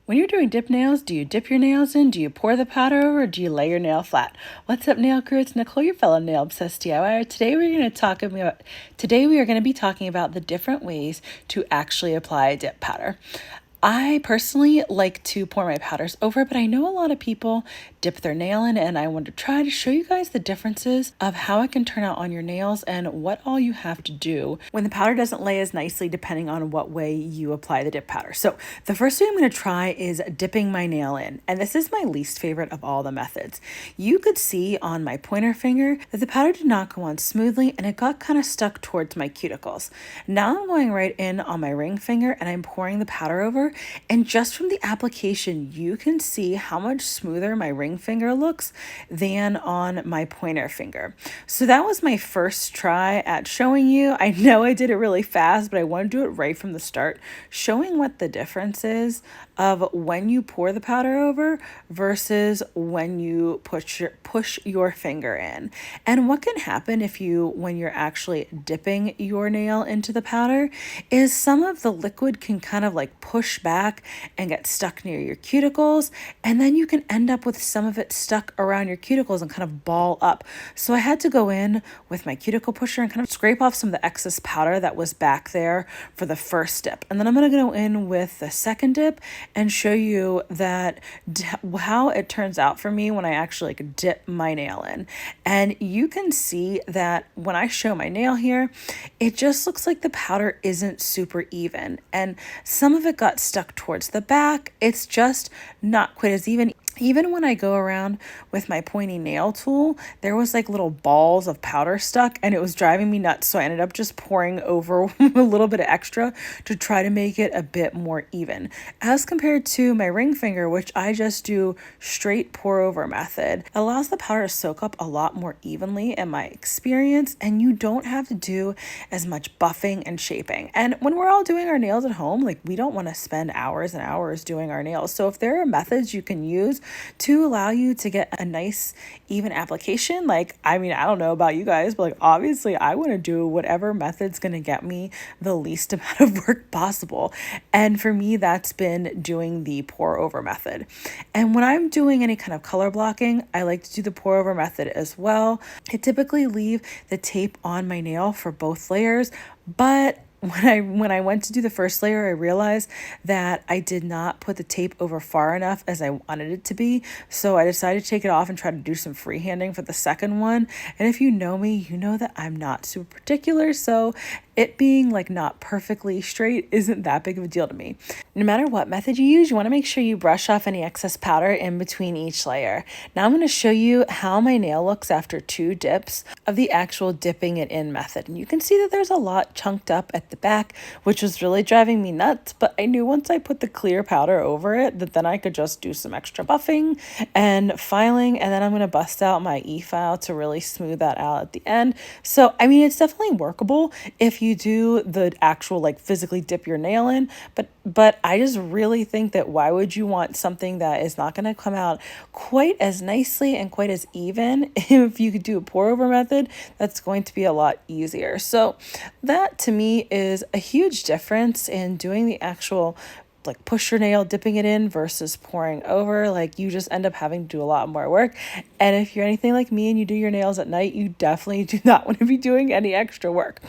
When you're doing dip nails, do you dip your nails in? Do you pour the powder over? Or do you lay your nail flat? What's up, nail crew? It's Nicole, your fellow nail obsessed DIYer. Today we are going to be talking about the different ways to actually apply a dip powder. I personally like to pour my powders over, but I know a lot of people dip their nail in, and I want to try to show you guys the differences of how it can turn out on your nails and what all you have to do when the powder doesn't lay as nicely depending on what way you apply the dip powder. So the first thing I'm going to try is dipping my nail in, and this is my least favorite of all the methods. You could see on my pointer finger that the powder did not go on smoothly and it got kind of stuck towards my cuticles. Now I'm going right in on my ring finger and I'm pouring the powder over. And just from the application, you can see how much smoother my ring finger looks than on my pointer finger. So that was my first try at showing you. I know I did it really fast, but I want to do it right from the start, showing what the difference is of when you pour the powder over versus when you push your finger in. And what can happen when you're actually dipping your nail into the powder is some of the liquid can kind of like push back and get stuck near your cuticles, and then you can end up with some of it stuck around your cuticles and kind of ball up. So I had to go in with my cuticle pusher and kind of scrape off some of the excess powder that was back there for the first dip. And then I'm going to go in with the second dip and show you that how it turns out for me when I actually dip my nail in. And you can see that when I show my nail here, it just looks like the powder isn't super even, and some of it got stuck towards the back. It's just not quite as even. Even when I go around with my pointy nail tool, there was like little balls of powder stuck and it was driving me nuts. So I ended up just pouring over a little bit of extra to try to make it a bit more even. As compared to my ring finger, which I just do straight pour over method, it allows the powder to soak up a lot more evenly in my experience, and you don't have to do as much buffing and shaping. And when we're all doing our nails at home, like we don't want to spend hours and hours doing our nails. So if there are methods you can use to allow you to get a nice even application, I don't know about you guys, but obviously I want to do whatever method's going to get me the least amount of work possible. And for me, that's been doing the pour over method. And when I'm doing any kind of color blocking, I like to do the pour over method as well. I typically leave the tape on my nail for both layers, but when I went to do the first layer, I realized that I did not put the tape over far enough as I wanted it to be. So I decided to take it off and try to do some freehanding for the second one. And if you know me, you know that I'm not super particular. So it being not perfectly straight isn't that big of a deal to me. No matter what method you use, you want to make sure you brush off any excess powder in between each layer. Now I'm going to show you how my nail looks after 2 dips of the actual dipping it in method. And you can see that there's a lot chunked up at the back, which was really driving me nuts. But I knew once I put the clear powder over it that then I could just do some extra buffing and filing. And then I'm going to bust out my Efile to really smooth that out at the end. So, it's definitely workable if you do the actual physically dip your nail in, but I just really think that why would you want something that is not going to come out quite as nicely and quite as even if you could do a pour over method that's going to be a lot easier. So that to me is a huge difference in doing the actual push your nail, dipping it in versus pouring over. You just end up having to do a lot more work. And if you're anything like me and you do your nails at night, you definitely do not want to be doing any extra work.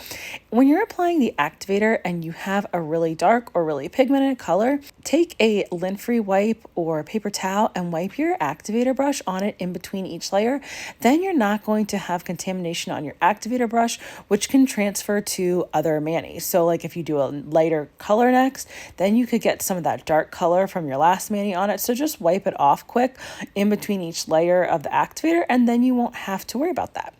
When you're applying the activator and you have a really dark or really pigmented color, take a lint-free wipe or a paper towel and wipe your activator brush on it in between each layer. Then you're not going to have contamination on your activator brush, which can transfer to other manis. So if you do a lighter color next, then you could get some of that dark color from your last mani on it. So just wipe it off quick in between each layer of the activator, and then you won't have to worry about that.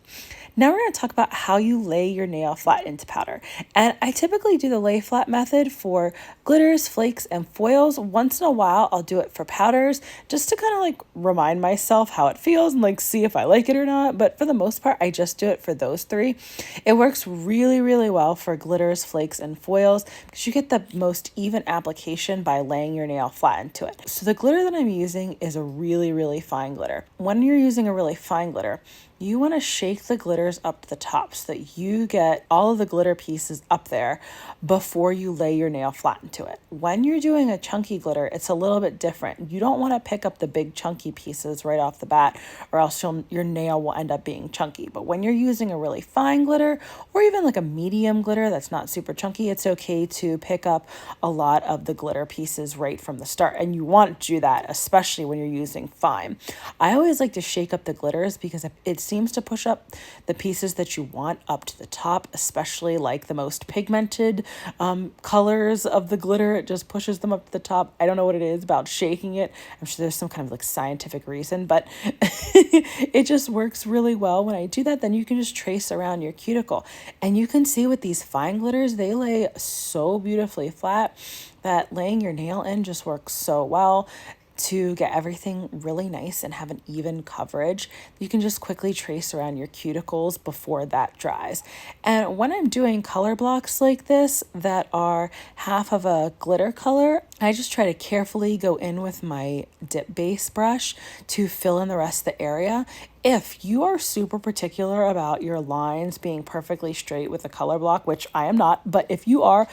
Now we're going to talk about how you lay your nail flat into powder. And I typically do the lay flat method for glitters, flakes, and foils. Once in a while, I'll do it for powders just to kind of remind myself how it feels and see if I like it or not. But for the most part, I just do it for those 3. It works really, really well for glitters, flakes, and foils because you get the most even application by laying your nail flat into it. So the glitter that I'm using is a really, really fine glitter. When you're using a really fine glitter, you want to shake the glitters up to the top so that you get all of the glitter pieces up there before you lay your nail flat into it. When you're doing a chunky glitter, it's a little bit different. You don't want to pick up the big chunky pieces right off the bat, or else your nail will end up being chunky. But when you're using a really fine glitter, or even like a medium glitter that's not super chunky, it's okay to pick up a lot of the glitter pieces right from the start. And you want to do that, especially when you're using fine. I always like to shake up the glitters because it seems to push up the pieces that you want up to the top, especially like the most pigmented colors of the glitter. It just pushes them up to the top. I don't know what it is about shaking it. I'm sure there's some kind of like scientific reason, but it just works really well when I do that. Then you can just trace around your cuticle, and you can see with these fine glitters, they lay so beautifully flat that laying your nail in just works so well to get everything really nice and have an even coverage. You can just quickly trace around your cuticles before that dries. And when I'm doing color blocks like this that are half of a glitter color, I just try to carefully go in with my dip base brush to fill in the rest of the area. If you are super particular about your lines being perfectly straight with a color block, which I am not, but if you are,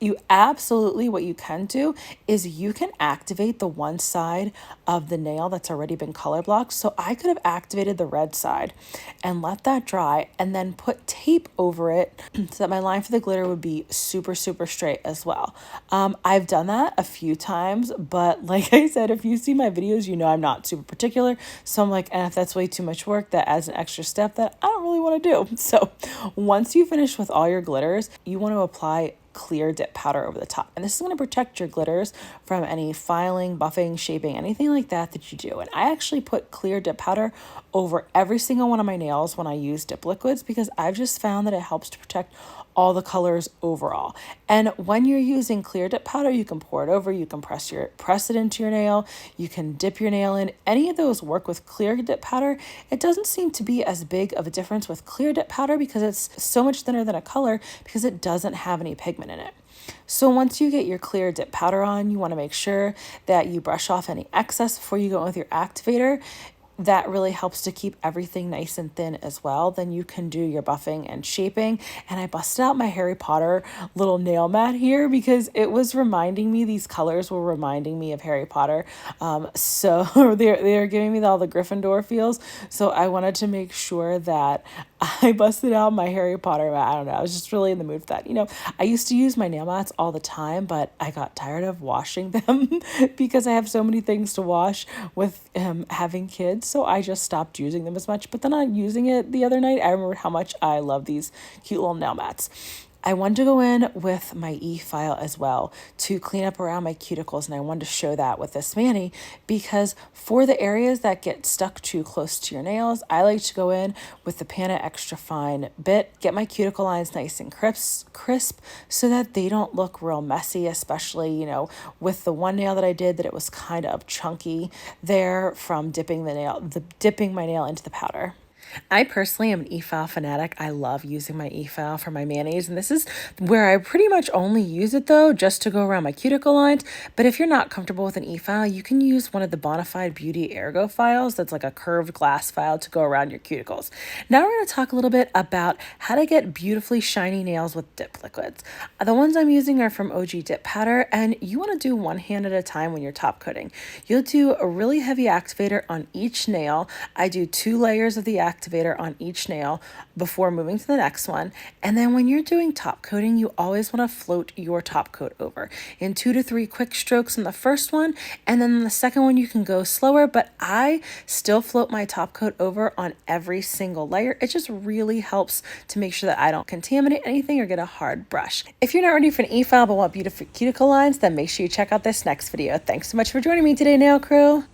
you absolutely, what you can do is you can activate the one side of the nail that's already been color blocked. So I could have activated the red side and let that dry and then put tape over it so that my line for the glitter would be super, super straight as well. I've done that a few times, but like I said, if you see my videos, you know I'm not super particular. So I'm like, if that's way too much work, that adds an extra step that I don't really want to do. So once you finish with all your glitters, you want to apply clear dip powder over the top. And this is going to protect your glitters from any filing, buffing, shaping, anything like that you do. And I actually put clear dip powder over every single one of my nails when I use dip liquids because I've just found that it helps to protect all the colors overall. And when you're using clear dip powder, you can pour it over, you can press it into your nail, you can dip your nail in. Any of those work with clear dip powder. It doesn't seem to be as big of a difference with clear dip powder because it's so much thinner than a color because it doesn't have any pigment in it. So once you get your clear dip powder on, you want to make sure that you brush off any excess before you go in with your activator. That really helps to keep everything nice and thin as well. Then you can do your buffing and shaping. And I busted out my Harry Potter little nail mat here because it was reminding me, these colors were reminding me of Harry Potter. So they're giving me all the Gryffindor feels. So I wanted to make sure that I busted out my Harry Potter mat. I don't know. I was just really in the mood for that. You know, I used to use my nail mats all the time, but I got tired of washing them because I have so many things to wash with having kids. So I just stopped using them as much. But then I'm using it the other night. I remember how much I love these cute little nail mats. I wanted to go in with my Efile as well to clean up around my cuticles, and I wanted to show that with this mani because for the areas that get stuck too close to your nails, I like to go in with the Pana Extra Fine bit, get my cuticle lines nice and crisp so that they don't look real messy, especially, you know, with the one nail that I did that it was kind of chunky there from dipping my nail into the powder. I personally am an Efile fanatic. I love using my Efile for my manis, and this is where I pretty much only use it though, just to go around my cuticle lines. But if you're not comfortable with an Efile, you can use one of the Bonafide Beauty Ergo files that's like a curved glass file to go around your cuticles. Now we're going to talk a little bit about how to get beautifully shiny nails with dip liquids. The ones I'm using are from OG Dip Powder, and you want to do one hand at a time when you're top coating. You'll do a really heavy activator on each nail. I do 2 layers of the activator on each nail before moving to the next one. And then when you're doing top coating, you always want to float your top coat over in 2 to 3 quick strokes on the first one. And then the second one, you can go slower, but I still float my top coat over on every single layer. It just really helps to make sure that I don't contaminate anything or get a hard brush. If you're not ready for an E-file but want beautiful cuticle lines, then make sure you check out this next video. Thanks so much for joining me today, nail crew.